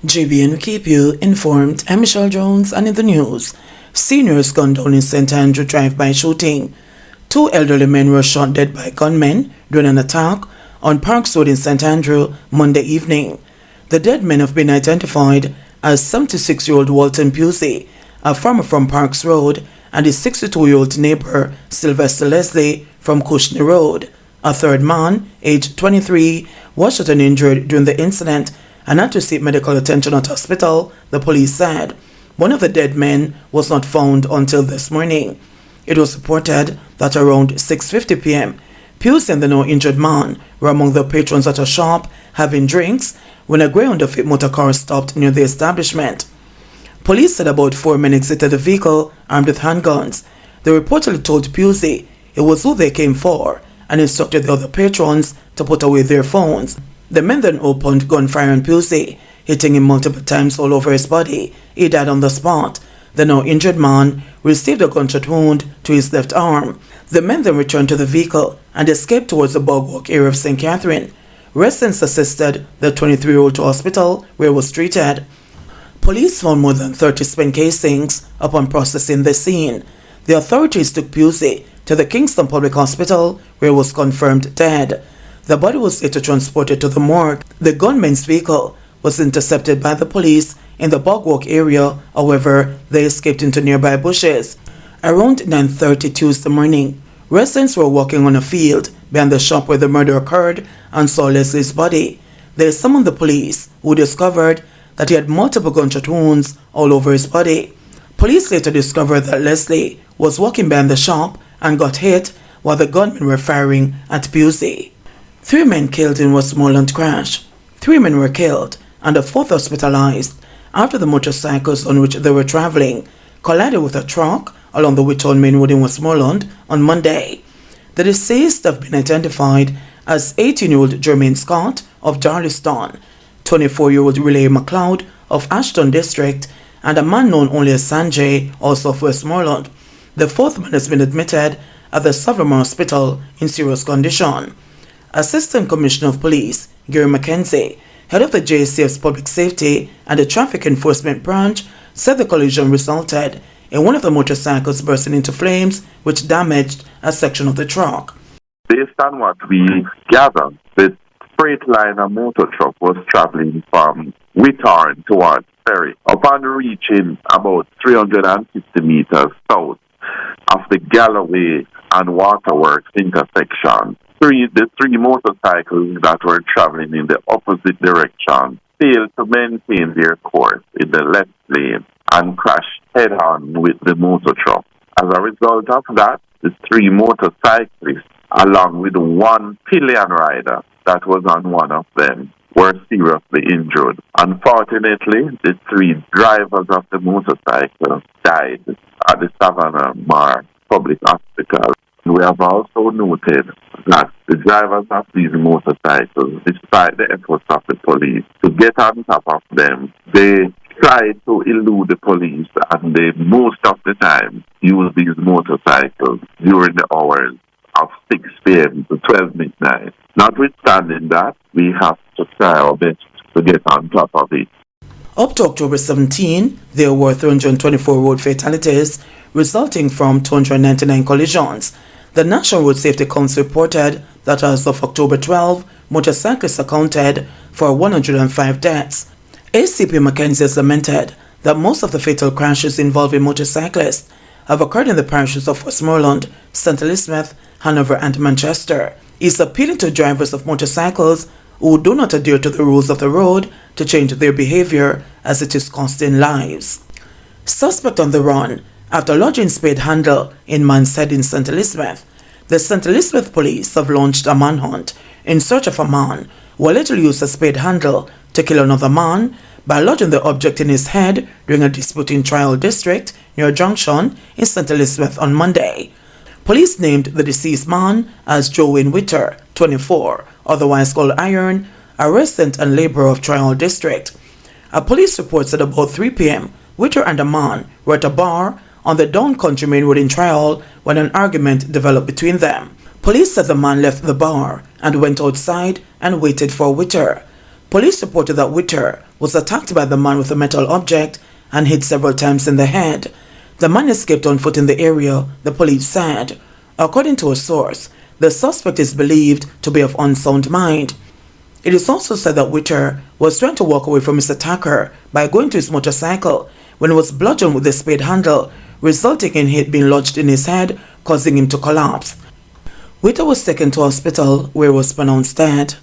JBNN will keep you informed. I'm Michelle Jones, and in the news, seniors gunned down in St. Andrew drive-by shooting. 2 elderly men were shot dead by gunmen during an attack on Parks Road in St. Andrew Monday evening. The dead men have been identified as 76-year-old Walton Pusey, a farmer from Parks Road, and his 62-year-old neighbor Sylvester Leslie from Kushney Road. A third man, aged 23, was shot and injured during the incident and had to seek medical attention at hospital, the police said. One of the dead men was not found until this morning. It was reported that around 6:50 p.m., Pusey and the now injured man were among the patrons at a shop having drinks when a grey Honda-Fit motor car stopped near the establishment. Police said about 4 men exited the vehicle armed with handguns. They reportedly told Pusey it was who they came for and instructed the other patrons to put away their phones. The men then opened gunfire on Pusey, hitting him multiple times all over his body. He died on the spot. The now injured man received a gunshot wound to his left arm. The men then returned to the vehicle and escaped towards the Bogwalk area of St. Catherine. Residents assisted the 23-year-old to hospital where he was treated. Police found more than 30 spent casings upon processing the scene. The authorities took Pusey to the Kingston Public Hospital where he was confirmed dead. The body was later transported to the morgue. The gunman's vehicle was intercepted by the police in the Bogwalk area. However, they escaped into nearby bushes. Around 9:30 Tuesday morning, residents were walking on a field behind the shop where the murder occurred and saw Leslie's body. They summoned the police, who discovered that he had multiple gunshot wounds all over his body. Police later discovered that Leslie was walking behind the shop and got hit while the gunmen were firing at Pusey. 3 men killed in Westmoreland crash. 3 men were killed and a 4th hospitalized after the motorcycles on which they were traveling collided with a truck along the Whittown Main Road in Westmoreland on Monday. The deceased have been identified as 18-year-old Jermaine Scott of Darlington, 24-year-old Riley McLeod of Ashton District, and a man known only as Sanjay, also of Westmoreland. The 4th man has been admitted at the Savannah Hospital in serious condition. Assistant Commissioner of Police Gary McKenzie, head of the JCF's Public Safety and the Traffic Enforcement Branch, said the collision resulted in one of the motorcycles bursting into flames, which damaged a section of the truck. Based on what we gathered, the Freightliner motor truck was traveling from Whittown towards Ferry. Upon reaching about 350 meters south of the Galloway and Waterworks intersection, the 3 motorcycles that were traveling in the opposite direction failed to maintain their course in the left lane and crashed head-on with the motor truck. As a result of that, the 3 motorcyclists, along with 1 pillion rider that was on one of them, were seriously injured. Unfortunately, the 3 drivers of the motorcycle died at the Savannah Mar Public Hospital. We have also noted that the drivers of these motorcycles, despite the efforts of the police to get on top of them, they tried to elude the police, and they most of the time use these motorcycles during the hours of 6 p.m. to 12 midnight. Notwithstanding that, we have to try our best to get on top of it. Up to October 17, there were 324 road fatalities, resulting from 299 collisions. The National Road Safety Council reported that as of October 12, motorcyclists accounted for 105 deaths. ACP Mackenzie has lamented that most of the fatal crashes involving motorcyclists have occurred in the parishes of Westmoreland, St. Elizabeth, Hanover, and Manchester. He is appealing to drivers of motorcycles who do not adhere to the rules of the road to change their behavior, as it is costing lives. Suspect on the run after lodging spade handle in man's head in St. Elizabeth. The St. Elizabeth police have launched a manhunt in search of a man who allegedly used a spade handle to kill another man by lodging the object in his head during a dispute in Trial District near Junction in St. Elizabeth on Monday. Police named the deceased man as Joe Witter, 24, otherwise called Iron, a resident and laborer of Trial District. A police report said about 3 p.m., Witter and a man were at a bar on the Down Country Main Road in Trial when an argument developed between them. Police said the man left the bar and went outside and waited for Witter. Police reported that Witter was attacked by the man with a metal object and hit several times in the head. The man escaped on foot in the area, the police said. According to a source, the suspect is believed to be of unsound mind. It is also said that Witter was trying to walk away from his attacker by going to his motorcycle when he was bludgeoned with a spade handle, resulting in it being lodged in his head, causing him to collapse. Witter was taken to hospital where he was pronounced dead.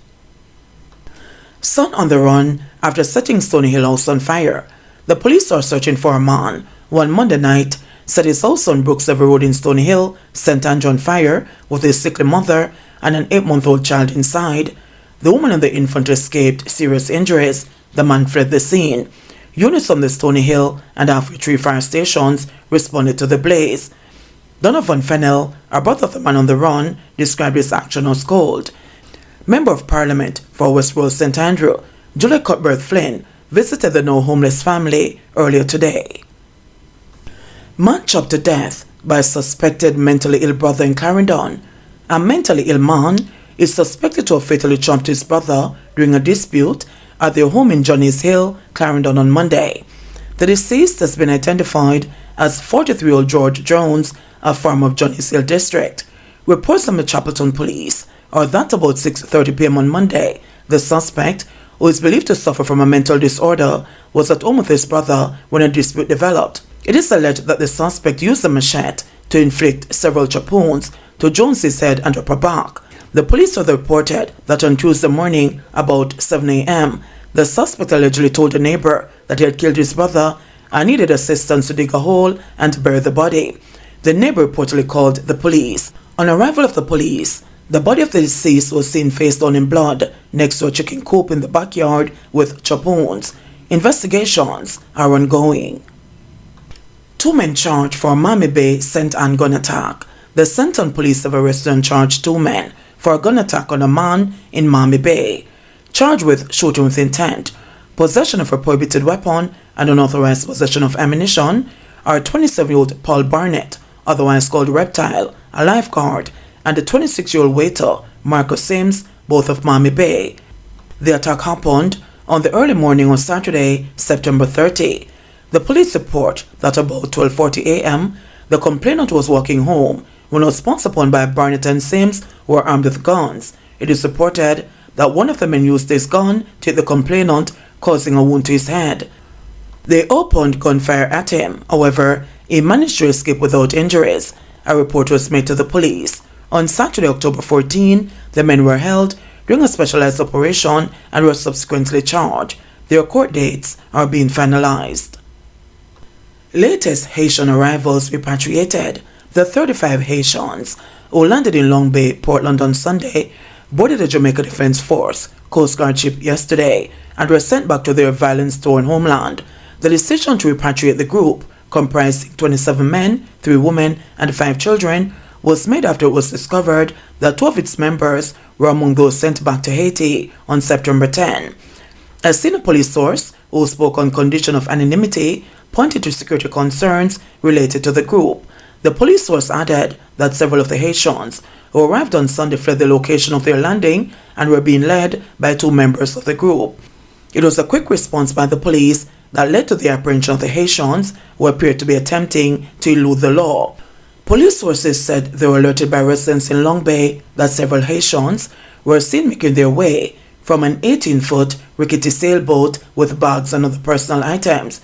Son on the run after setting Stony Hill house on fire. The police are searching for a man who on Monday night set his house on Brooks-Every Road in Stony Hill, St. Andrew on fire with his sickly mother and an 8-month-old child inside. The woman and the infant escaped serious injuries. The man fled the scene. Units from the Stony Hill and Halfway Tree fire stations responded to the blaze. Donovan Fennell, a brother of the man on the run, described his action as cold. Member of Parliament for West Road St. Andrew, Julia Cuthbert Flynn, visited the now homeless family earlier today. Man chopped to death by a suspected mentally ill brother in Clarendon. A mentally ill man is suspected to have fatally chopped his brother during a dispute at their home in Johnny's Hill, Clarendon on Monday. The deceased has been identified as 43-year-old George Jones, a farmer of Johnny's Hill district. Reports from the Chapelton police are that about 6:30 p.m. on Monday, the suspect, who is believed to suffer from a mental disorder, was at home with his brother when a dispute developed. It is alleged that the suspect used a machete to inflict several chop wounds to Jones's head and upper back. The police further reported that on Tuesday morning, about 7 a.m., the suspect allegedly told a neighbor that he had killed his brother and needed assistance to dig a hole and bury the body. The neighbor reportedly called the police. On arrival of the police, the body of the deceased was seen face down in blood next to a chicken coop in the backyard with chop wounds. Investigations are ongoing. 2 men charged for Miami Bay St. Ann gun attack. The Centon police have arrested and charged 2 men for a gun attack on a man in Miami Bay, charged with shooting with intent, possession of a prohibited weapon, and unauthorized possession of ammunition, are 27-year-old Paul Barnett, otherwise called Reptile, a lifeguard, and the 26-year-old waiter, Marcus Sims, both of Miami Bay. The attack happened on the early morning of Saturday, September 30. The police report that about 12:40 a.m., the complainant was walking home when he was pounced upon by Barnett and Sims, who were armed with guns. It is reported that one of the men used his gun to hit the complainant, causing a wound to his head. They opened gunfire at him. However, he managed to escape without injuries. A report was made to the police. On Saturday, October 14, the men were held during a specialized operation and were subsequently charged. Their court dates are being finalized. Latest Haitian arrivals repatriated. The 35 Haitians who landed in Long Bay, Portland on Sunday boarded the Jamaica Defense Force Coast Guard ship yesterday and were sent back to their violence-torn homeland. The decision to repatriate the group, comprising 27 men, 3 women, and 5 children, was made after it was discovered that 2 of its members were among those sent back to Haiti on September 10. A senior police source who spoke on condition of anonymity pointed to security concerns related to the group. The police source added that several of the Haitians who arrived on Sunday fled the location of their landing and were being led by 2 members of the group. It was a quick response by the police that led to the apprehension of the Haitians who appeared to be attempting to elude the law. Police sources said they were alerted by residents in Long Bay that several Haitians were seen making their way from an 18-foot rickety sailboat with bags and other personal items.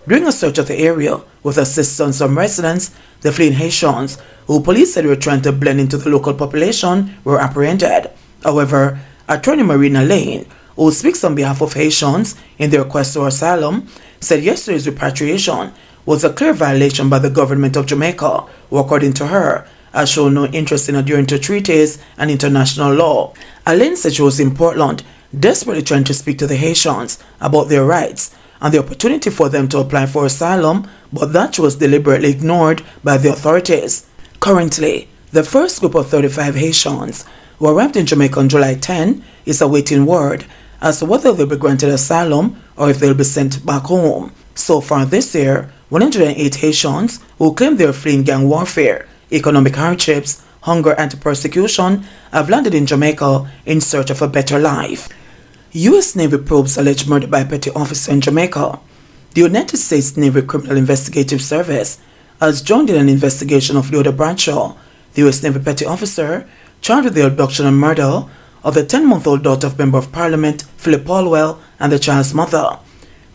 During a search of the area with assistance from residents, the fleeing Haitians, who police said were trying to blend into the local population, were apprehended. However, Attorney Marina Lane, who speaks on behalf of Haitians in their quest for asylum, said yesterday's repatriation was a clear violation by the government of Jamaica, who, according to her, has shown no interest in adhering to treaties and international law. Alain said she was in Portland, desperately trying to speak to the Haitians about their rights and the opportunity for them to apply for asylum, but that was deliberately ignored by the authorities. Currently, the first group of 35 Haitians who arrived in Jamaica on July 10 is awaiting word as to whether they'll be granted asylum or if they'll be sent back home. So far this year, 108 Haitians who claim they are fleeing gang warfare, economic hardships, hunger and persecution have landed in Jamaica in search of a better life. U.S. Navy probes alleged murder by petty officer in Jamaica. The United States Navy Criminal Investigative Service has joined in an investigation of Leota Bradshaw, the U.S. Navy petty officer charged with the abduction and murder of the 10-month-old daughter of Member of Parliament Philip Paulwell and the child's mother.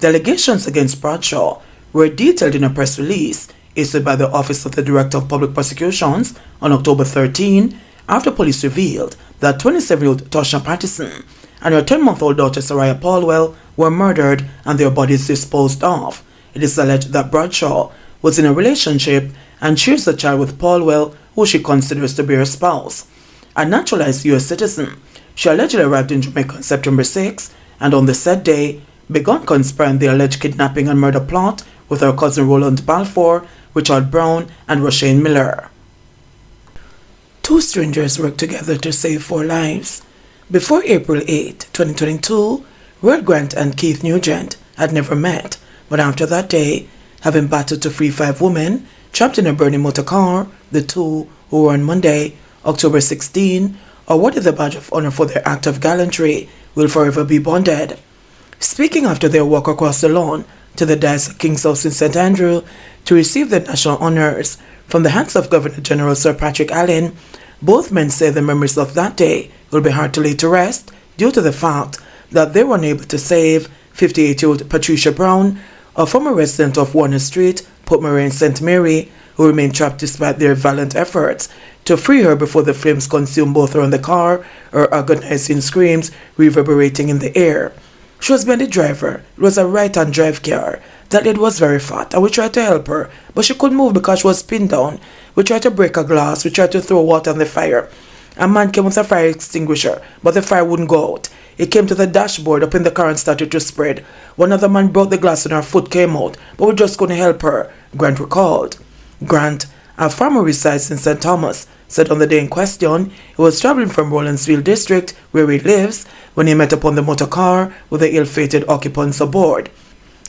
The allegations against Bradshaw were detailed in a press release issued by the Office of the Director of Public Prosecutions on October 13 after police revealed that 27-year-old Tasha Patterson and her 10-month-old daughter Soraya Paulwell were murdered and their bodies disposed of. It is alleged that Bradshaw was in a relationship and shares the child with Paulwell, who she considers to be her spouse. A naturalized U.S. citizen, she allegedly arrived in Jamaica on September 6 and on the said day began conspiring the alleged kidnapping and murder plot with her cousin Roland Balfour, Richard Brown, and Roshane Miller. Two strangers worked together to save 4 lives. Before April 8, 2022, Will Grant and Keith Nugent had never met, but after that day, having battled to free 5 women trapped in a burning motor car, the two, who were on Monday, October 16, awarded the badge of honor for their act of gallantry, will forever be bonded. Speaking after their walk across the lawn to the dais at King's House in St. Andrew to receive the national honors from the hands of Governor General Sir Patrick Allen, both men say the memories of that day will be hard to lay to rest due to the fact that they were unable to save 58-year-old Patricia Brown, a former resident of Warner Street, Portmore in St. Mary, who remained trapped despite their valiant efforts to free her before the flames consumed both her and the car, her agonizing screams reverberating in the air. She was behind the driver. It was a right-hand drive car. That lady was very fat, and we tried to help her, but she couldn't move because she was pinned down. We tried to break a glass. We tried to throw water on the fire. A man came with a fire extinguisher, but the fire wouldn't go out. It came to the dashboard up in the car and started to spread. One other man broke the glass and her foot came out, but we just couldn't help her, Grant recalled. Grant, a farmer resides in St. Thomas, said on the day in question he was traveling from Rowlandsville district, where he lives, when he met upon the motor car with the ill-fated occupants aboard.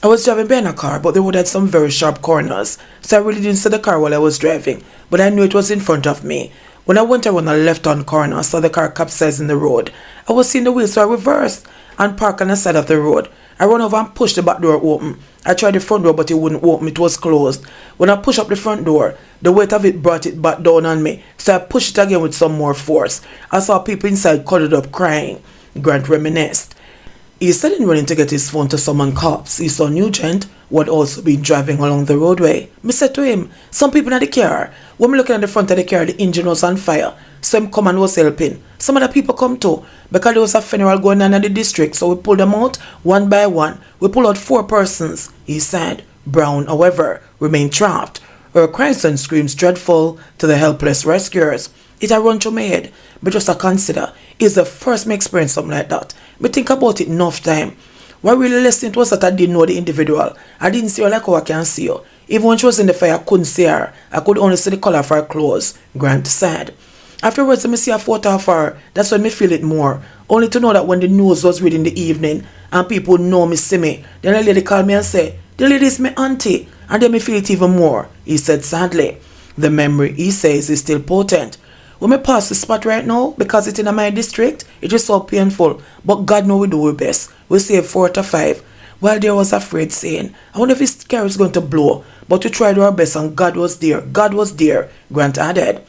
I was driving behind a car, but the road had some very sharp corners, so I really didn't see the car while I was driving, but I knew it was in front of me. When I went around a left-hand corner, I saw the car capsize in the road. I was seeing the wheel, so I reversed and parked on the side of the road. I ran over and pushed the back door open. I tried the front door, but it wouldn't open. It was closed. When I pushed up the front door, the weight of it brought it back down on me, so I pushed it again with some more force. I saw people inside cuddled up crying. Grant reminisced. He said in running to get his phone to summon cops, he saw Nugent, who had also been driving along the roadway. Me said to him, some people in the car. When me looking at the front of the car, the engine was on fire. So him come and was helping. Some other people come too, because there was a funeral going on in the district, so we pulled them out one by one. We pulled out 4 persons, he said. Brown, however, remained trapped. Her cries and screams dreadful to the helpless rescuers. It had run through my head, but just to consider, it's the first me experience something like that. Me think about it enough time. What really listening to was that I didn't know the individual. I didn't see her like how I can see her. Even when she was in the fire, I couldn't see her. I could only see the color of her clothes, Grant said. Afterwards, I see a photo of her. That's when me feel it more. Only to know that when the news was read in the evening and people know me, see me, then a lady called me and say, the lady is my auntie. And then me feel it even more, he said sadly. The memory, he says, is still potent. When me pass the spot right now, because it's in my district, it is so painful. But God knows we do our best. We save 4 out of 5. While there was afraid saying, I wonder if his car is going to blow. But we tried our best and God was there. God was there, Grant added.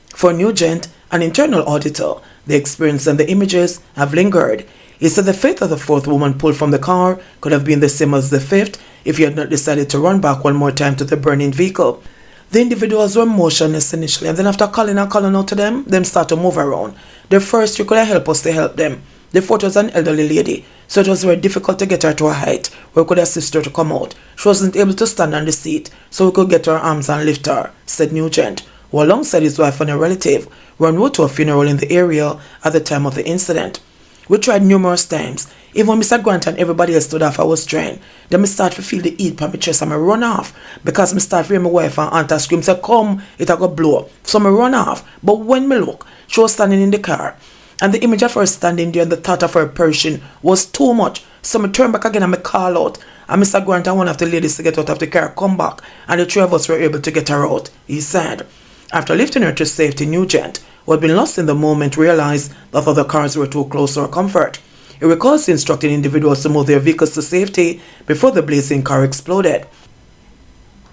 For Nugent, an internal auditor, the experience and the images have lingered. He said the fate of the 4th woman pulled from the car could have been the same as the 5th if he had not decided to run back one more time to the burning vehicle. The individuals were motionless initially, and then after calling and calling out to them start to move around. The first 3 could have helped us to help them. The 4th was an elderly lady, so it was very difficult to get her to a height where we could assist her to come out. She wasn't able to stand on the seat, so we could get her arms and lift her, said Nugent, who alongside his wife and a relative were en route to a funeral in the area at the time of the incident. We tried numerous times. Even when Mr. Grant and everybody else stood off, I was trying. Then I start to feel the heat on my chest and I run off. Because I start to hear my wife and aunt scream, say, come, it a go blow. So I run off. But when I look, she was standing in the car. And the image of her standing there and the thought of her perishing was too much. So I turn back again and I call out. And Mr. Grant and one of the ladies to get out of the car come back. And the 3 of us were able to get her out, he said. After lifting her to safety, Nugent, who had been lost in the moment, realized that other cars were too close to her comfort. He recalls instructing individuals to move their vehicles to safety before the blazing car exploded.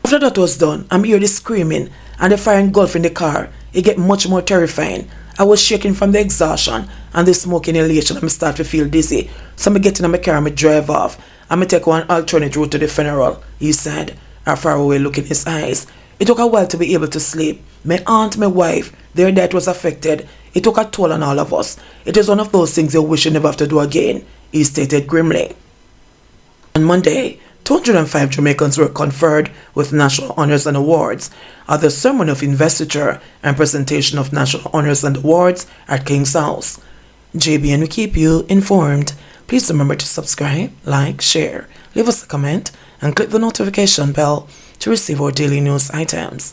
After that was done, I'm hearing the screaming and the fire engulfing the car. It get much more terrifying. I was shaking from the exhaustion and the smoke inhalation and I start to feel dizzy. So I get in my car and I drive off. And I take one alternate route to the funeral, he said, a faraway look in his eyes. It took a while to be able to sleep. My aunt, my wife, their death was affected. It took a toll on all of us. It is one of those things you wish you never have to do again, he stated grimly. On Monday, 205 Jamaicans were conferred with national honors and awards at the ceremony of investiture and presentation of national honors and awards at King's House. JBN will keep you informed. Please remember to subscribe, like, share, leave us a comment, and click the notification bell to receive our daily news items.